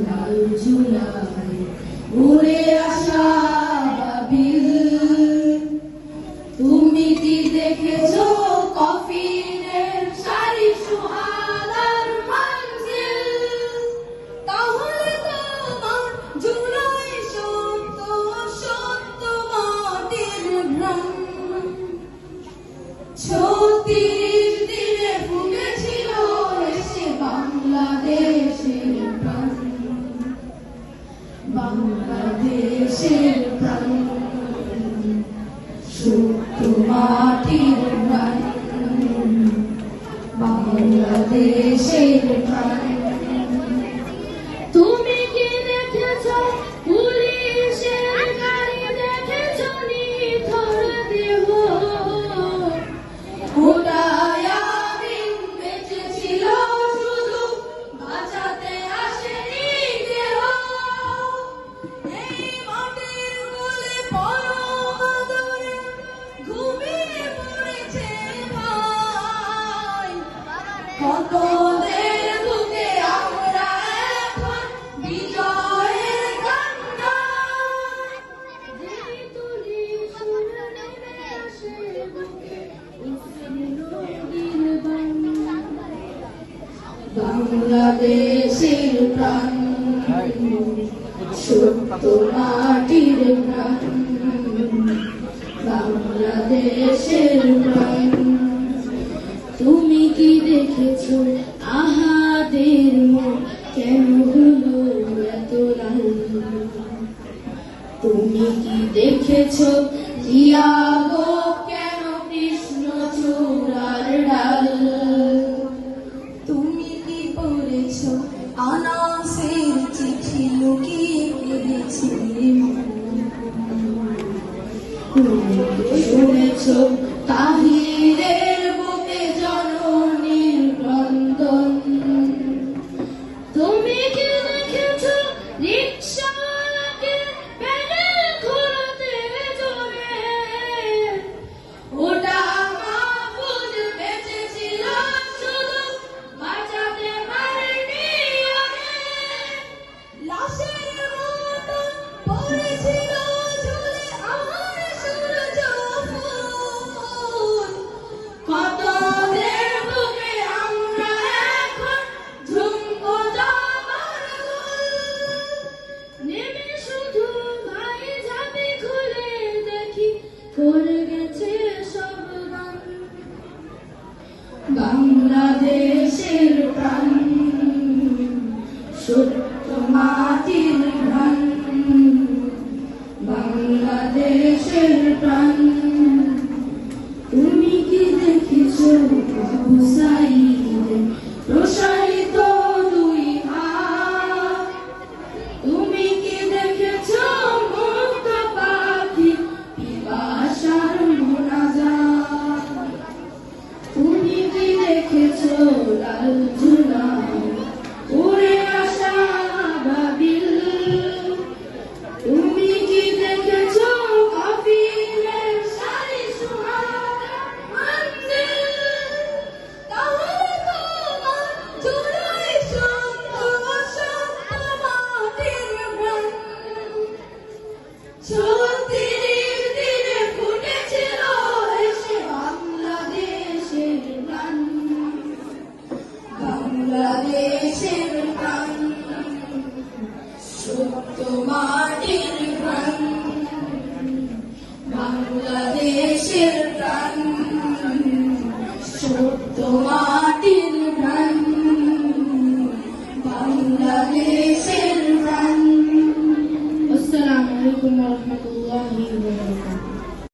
লাল ঝুলায় উড়ে আসা বাবিল। তুমি কি দেখেছো কফিনের সারি সুহাদার মঞ্জিল? তাহলে তোমার জুলাই সত্য সত্য মাটির ঘ্রাণ। ৩৬ দিনে ফুটেছিল এসে বাংলাদেশের প্রাণ, বাংলাদেশের প্রাণ, সত্য মাটির প্রাণ, বাংলাদেশের প্রাণ। তুমি কি দেখেছো পুলিশের গাড়ি? দেখেছো নিথর দেহ? হুদায়াবিন বেঁচে ছিল শুধু, বাঁচাতে আসেনি কেহ। এই মাটির কোলে পরম আদরে ঘুমিয়ে পড়েছে ভাই। কতদের বুকে আমরা এখন বিজয়ের গান গাই। যেই তুলি সুর নেমে আসে বুকে, উঠবে নদীর বান। বাংলাদেশের প্রাণ, সত্য মাটির প্রাণ, বাংলাদেশের প্রাণ। তুমি কি দেখেছো আহাদের মন কেন হলো এত লাল? তুমি কি দেখেছো ইয়াগো কেন কৃষ্ণচূড়ার ডাল? তুমি কি পড়েছো আনাসের চিঠি লুকিয়ে কেঁদেছিলে? শুনেছো তাহিরের বুকে জননীর ক্রন্দন? তুমি কি দেখেছো রিকশাওয়ালাকে প্যাডেল ঘোরাতে জোরে? ওটা মাহফুজ বেঁচে ছিল শুধু, বাঁচাতে পারেনি ওকে। লাশের মতো পড়েছিল ঝুলে আমার সূর্য ফুল। কতদের বুকে আমরা এখন ঝুমকো জবার দুল। নেমে শুধু ভাই ঝাঁপি খুলে দেখি করে গেছে সব গান। বাংলাদেশের প্রাণ, সত্য মাটির প্রাণ, বাংলাদেশের প্রাণ। তুমি কি দেখেছো হুসাইনের প্রসারিত দুই হাত? তুমি কি দেখেছো মুক্ত পাখি পিপাসার মোনাজাত? তুমি কি দেখেছো লাল ঝুলায় উড়ে আসা বাবিল? তুমি কি দেখেছো কফিনের সারি সুহাদার মঞ্জিল? তাহলে তোমার জুলাই সত্য সত্য মাটির প্রাণ। ৩৬ দিনে ফুটেছিল এসে বাংলাদেশের প্রাণ, বাংলাদেশের প্রাণ, সত্য মাটির প্রাণ, বাংলাদেশের প্রাণ, সত্য